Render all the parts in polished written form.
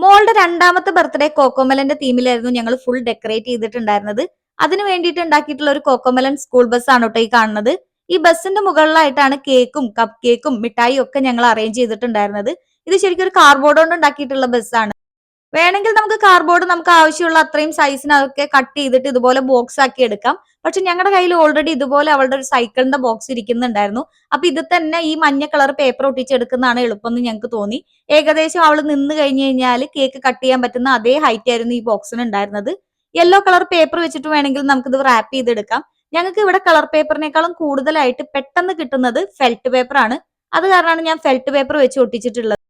മോളുടെ രണ്ടാമത്തെ ബർത്ത്ഡേ കോക്കോമെലന്റെ തീമിലായിരുന്നു ഞങ്ങൾ ഫുൾ ഡെക്കറേറ്റ് ചെയ്തിട്ടുണ്ടായിരുന്നത്. അതിന് വേണ്ടിയിട്ട് ഉണ്ടാക്കിയിട്ടുള്ള ഒരു കോക്കോമെലൻ സ്കൂൾ ബസ് ആണ് കേട്ടോ ഈ കാണുന്നത്. ഈ ബസ്സിന്റെ മുകളിലായിട്ടാണ് കേക്കും കപ്പ് കേക്കും മിഠായിയും ഒക്കെ ഞങ്ങൾ അറേഞ്ച് ചെയ്തിട്ടുണ്ടായിരുന്നത്. ഇത് ശരിക്കും ഒരു കാർഡ്ബോർഡ് കൊണ്ട് ഉണ്ടാക്കിയിട്ടുള്ള ബസ്സാണ്. വേണമെങ്കിൽ നമുക്ക് കാർഡ്ബോർഡ് നമുക്ക് ആവശ്യമുള്ള അത്രയും സൈസിനൊക്കെ കട്ട് ചെയ്തിട്ട് ഇതുപോലെ ബോക്സ് ആക്കി എടുക്കാം. പക്ഷെ ഞങ്ങളുടെ കയ്യിൽ ഓൾറെഡി ഇതുപോലെ അവളുടെ ഒരു സൈക്കിളിന്റെ ബോക്സ് ഇരിക്കുന്നുണ്ടായിരുന്നു. അപ്പൊ ഇത് തന്നെ ഈ മഞ്ഞ കളർ പേപ്പർ ഒട്ടിച്ചെടുക്കുന്നതാണ് എളുപ്പം എന്ന് ഞങ്ങൾക്ക് തോന്നി. ഏകദേശം അവൾ നിന്ന് കഴിഞ്ഞു കഴിഞ്ഞാൽ കേക്ക് കട്ട് ചെയ്യാൻ പറ്റുന്ന അതേ ഹൈറ്റ് ആയിരുന്നു ഈ ബോക്സിന് ഉണ്ടായിരുന്നത്. യെല്ലോ കളർ പേപ്പർ വെച്ചിട്ട് വേണമെങ്കിൽ നമുക്കിത് റാപ്പ് ചെയ്തെടുക്കാം. ഞങ്ങൾക്ക് ഇവിടെ കളർ പേപ്പറിനേക്കാളും കൂടുതലായിട്ട് പെട്ടെന്ന് കിട്ടുന്നത് ഫെൽറ്റ് പേപ്പർ ആണ്. അത് കാരണമാണ് ഞാൻ ഫെൽറ്റ് പേപ്പർ വെച്ച് ഒട്ടിച്ചിട്ടുള്ളത്.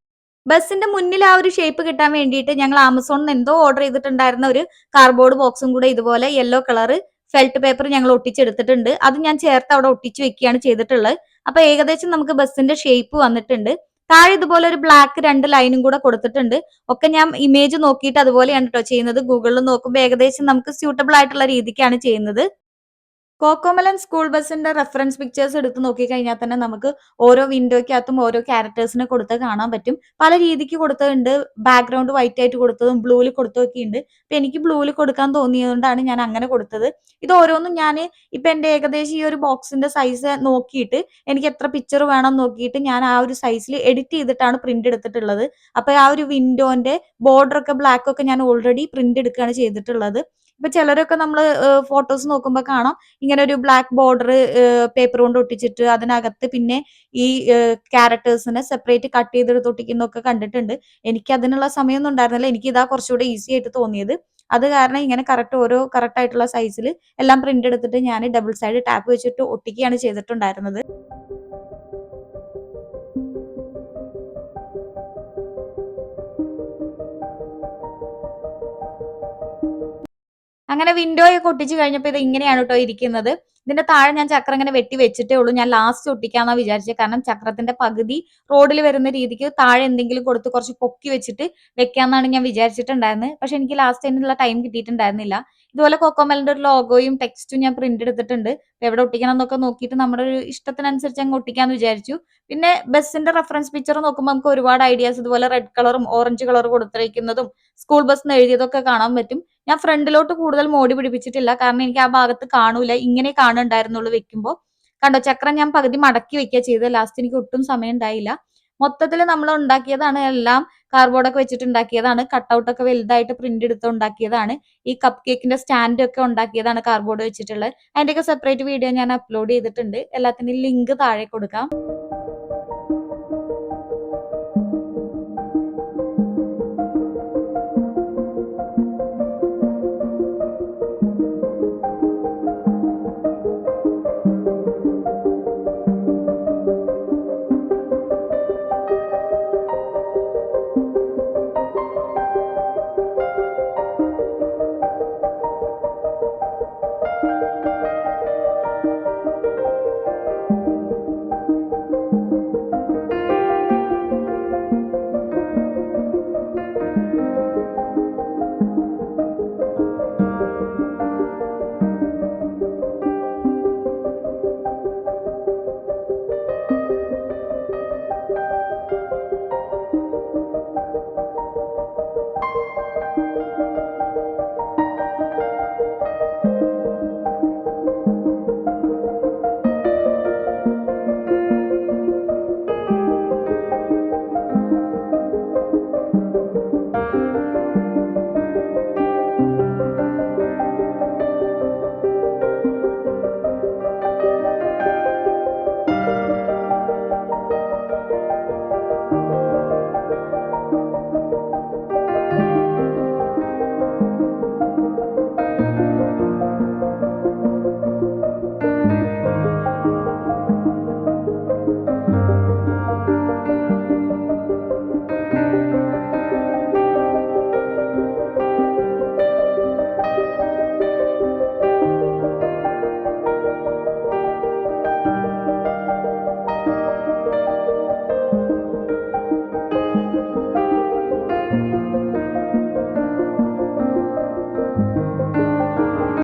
ബസ്സിന്റെ മുന്നിൽ ആ ഒരു ഷേപ്പ് കിട്ടാൻ വേണ്ടിയിട്ട് ഞങ്ങൾ ആമസോണിൽ എന്തോ ഓർഡർ ചെയ്തിട്ടുണ്ടായിരുന്ന ഒരു കാർഡ്ബോർഡ് ബോക്സും കൂടെ ഇതുപോലെ യെല്ലോ കളർ ഫെൽറ്റ് പേപ്പർ ഞങ്ങൾ ഒട്ടിച്ചെടുത്തിട്ടുണ്ട്. അത് ഞാൻ ചേർത്ത് അവിടെ ഒട്ടിച്ചു വെക്കുകയാണ് ചെയ്തിട്ടുള്ളത്. അപ്പൊ ഏകദേശം നമുക്ക് ബസ്സിന്റെ ഷേപ്പ് വന്നിട്ടുണ്ട്. താഴെ ഇതുപോലെ ഒരു ബ്ലാക്ക് 2 ലൈനും കൂടെ കൊടുത്തിട്ടുണ്ട്. ഒക്കെ ഞാൻ ഇമേജ് നോക്കിയിട്ട് അതുപോലെയാണ് കേട്ടോ ചെയ്യുന്നത്. ഗൂഗിളിൽ നോക്കുമ്പോൾ ഏകദേശം നമുക്ക് സ്യൂട്ടബിൾ ആയിട്ടുള്ള രീതിക്കാണ് ചെയ്യുന്നത്. കോക്കോമലൻ സ്കൂൾ ബസിന്റെ റെഫറൻസ് പിക്ചേഴ്സ് എടുത്ത് നോക്കിക്കഴിഞ്ഞാൽ തന്നെ നമുക്ക് ഓരോ വിൻഡോയ്ക്കകത്തും ഓരോ ക്യാരക്ടേഴ്സിനെ കൊടുത്ത് കാണാൻ പറ്റും. പല രീതിക്ക് കൊടുത്തതുണ്ട്. ബാക്ക്ഗ്രൗണ്ട് വൈറ്റ് ആയിട്ട് കൊടുത്തതും ബ്ലൂവിൽ കൊടുത്തതൊക്കെ ഉണ്ട്. അപ്പൊ എനിക്ക് ബ്ലൂവിൽ കൊടുക്കാൻ തോന്നിയതുകൊണ്ടാണ് ഞാൻ അങ്ങനെ കൊടുത്തത്. ഇത് ഓരോന്നും ഞാൻ ഇപ്പൊ എന്റെ ഏകദേശം ഈ ഒരു ബോക്സിന്റെ സൈസ് നോക്കിയിട്ട് എനിക്ക് എത്ര പിക്ചർ വേണം നോക്കിയിട്ട് ഞാൻ ആ ഒരു സൈസിൽ എഡിറ്റ് ചെയ്തിട്ടാണ് പ്രിന്റ് എടുത്തിട്ടുള്ളത്. അപ്പൊ ആ ഒരു വിൻഡോന്റെ ബോർഡർ ഒക്കെ ബ്ലാക്ക് ഒക്കെ ഞാൻ ഓൾറെഡി പ്രിന്റ് എടുക്കുകയാണ് ചെയ്തിട്ടുള്ളത്. ഇപ്പൊ ചിലരൊക്കെ നമ്മൾ ഫോട്ടോസ് നോക്കുമ്പോൾ കാണാം ഇങ്ങനെ ഒരു ബ്ലാക്ക് ബോർഡർ പേപ്പർ കൊണ്ട് ഒട്ടിച്ചിട്ട് അതിനകത്ത് പിന്നെ ഈ ക്യാരക്ടേഴ്സിനെ സെപ്പറേറ്റ് കട്ട് ചെയ്തെടുത്ത് ഒട്ടിക്കുന്നൊക്കെ കണ്ടിട്ടുണ്ട്. എനിക്ക് അതിനുള്ള സമയമൊന്നും ഉണ്ടായിരുന്നില്ല. എനിക്ക് ഇതാ കുറച്ചുകൂടെ ഈസി ആയിട്ട് തോന്നിയത്. അത് കാരണം ഇങ്ങനെ കറക്റ്റ് ആയിട്ടുള്ള സൈസിൽ എല്ലാം പ്രിന്റ് എടുത്തിട്ട് ഞാൻ ഡബിൾ സൈഡ് ടാപ്പ് വെച്ചിട്ട് ഒട്ടിക്കുകയാണ് ചെയ്തിട്ടുണ്ടായിരുന്നത്. അങ്ങനെ വിൻഡോയൊക്കെ ഒട്ടിച്ച് കഴിഞ്ഞപ്പോൾ ഇത് ഇങ്ങനെയാണ് കേട്ടോ ഇരിക്കുന്നത്. ഇതിന്റെ താഴെ ഞാൻ ചക്രം ഇങ്ങനെ വെട്ടി വെച്ചിട്ടേ ഉള്ളൂ. ഞാൻ ലാസ്റ്റ് ഒട്ടിക്കാന്നാ വിചാരിച്ചത്. കാരണം ചക്രത്തിന്റെ പകുതി റോഡിൽ വരുന്ന രീതിക്ക് താഴെ എന്തെങ്കിലും കൊടുത്ത് കുറച്ച് പൊക്കി വെച്ചിട്ട് വെക്കാന്നാണ് ഞാൻ വിചാരിച്ചിട്ടുണ്ടായിരുന്നത്. പക്ഷെ എനിക്ക് ലാസ്റ്റ് അതിനുള്ള ടൈം കിട്ടിയിട്ടുണ്ടായിരുന്നില്ല. ഇതുപോലെ കോക്കോമലിന്റെ ഒരു ലോഗോയും ടെക്സ്റ്റും ഞാൻ പ്രിന്റ് എടുത്തിട്ടുണ്ട്. എവിടെ ഒട്ടിക്കണം എന്നൊക്കെ നോക്കിയിട്ട് നമ്മുടെ ഒരു ഇഷ്ടത്തിനനുസരിച്ച് അങ്ങ് ഒട്ടിക്കാന്ന് വിചാരിച്ചു. പിന്നെ ബസ്സിന്റെ റെഫറൻസ് പിക്ചർ നോക്കുമ്പോൾ നമുക്ക് ഒരുപാട് ഐഡിയാസ് ഇതുപോലെ റെഡ് കളറും ഓറഞ്ച് കളർ കൊടുത്തിരിക്കുന്നതും സ്കൂൾ ബസ് എന്ന് എഴുതിയതൊക്കെ കാണാൻ പറ്റും. ഞാൻ ഫ്രണ്ടിലോട്ട് കൂടുതൽ മോടി പിടിപ്പിച്ചിട്ടില്ല. കാരണം എനിക്ക് ആ ഭാഗത്ത് കാണൂല. ഇങ്ങനെ കാണുന്നുണ്ടായിരുന്നുള്ളൂ വെക്കുമ്പോ. കണ്ടോ ചക്രം ഞാൻ പകുതി മടക്കി വെക്കുക ചെയ്തത്. ലാസ്റ്റ് എനിക്ക് ഒട്ടും സമയം ഉണ്ടായില്ല. മൊത്തത്തിൽ നമ്മൾ ഉണ്ടാക്കിയതാണ് എല്ലാം. കാർഡ്ബോർഡൊക്കെ വെച്ചിട്ട് ഉണ്ടാക്കിയതാണ്. കട്ടൗട്ടൊക്കെ വലുതായിട്ട് പ്രിന്റ് എടുത്ത് ഉണ്ടാക്കിയതാണ്. ഈ കപ്പ് കേക്കിന്റെ സ്റ്റാൻഡ് ഒക്കെ ഉണ്ടാക്കിയതാണ് കാർഡ്ബോർഡ് വെച്ചിട്ടുള്ളത്. അതിന്റെയൊക്കെ സെപ്പറേറ്റ് വീഡിയോ ഞാൻ അപ്ലോഡ് ചെയ്തിട്ടുണ്ട്. എല്ലാത്തിന്റെയും ലിങ്ക് താഴെ കൊടുക്കാം.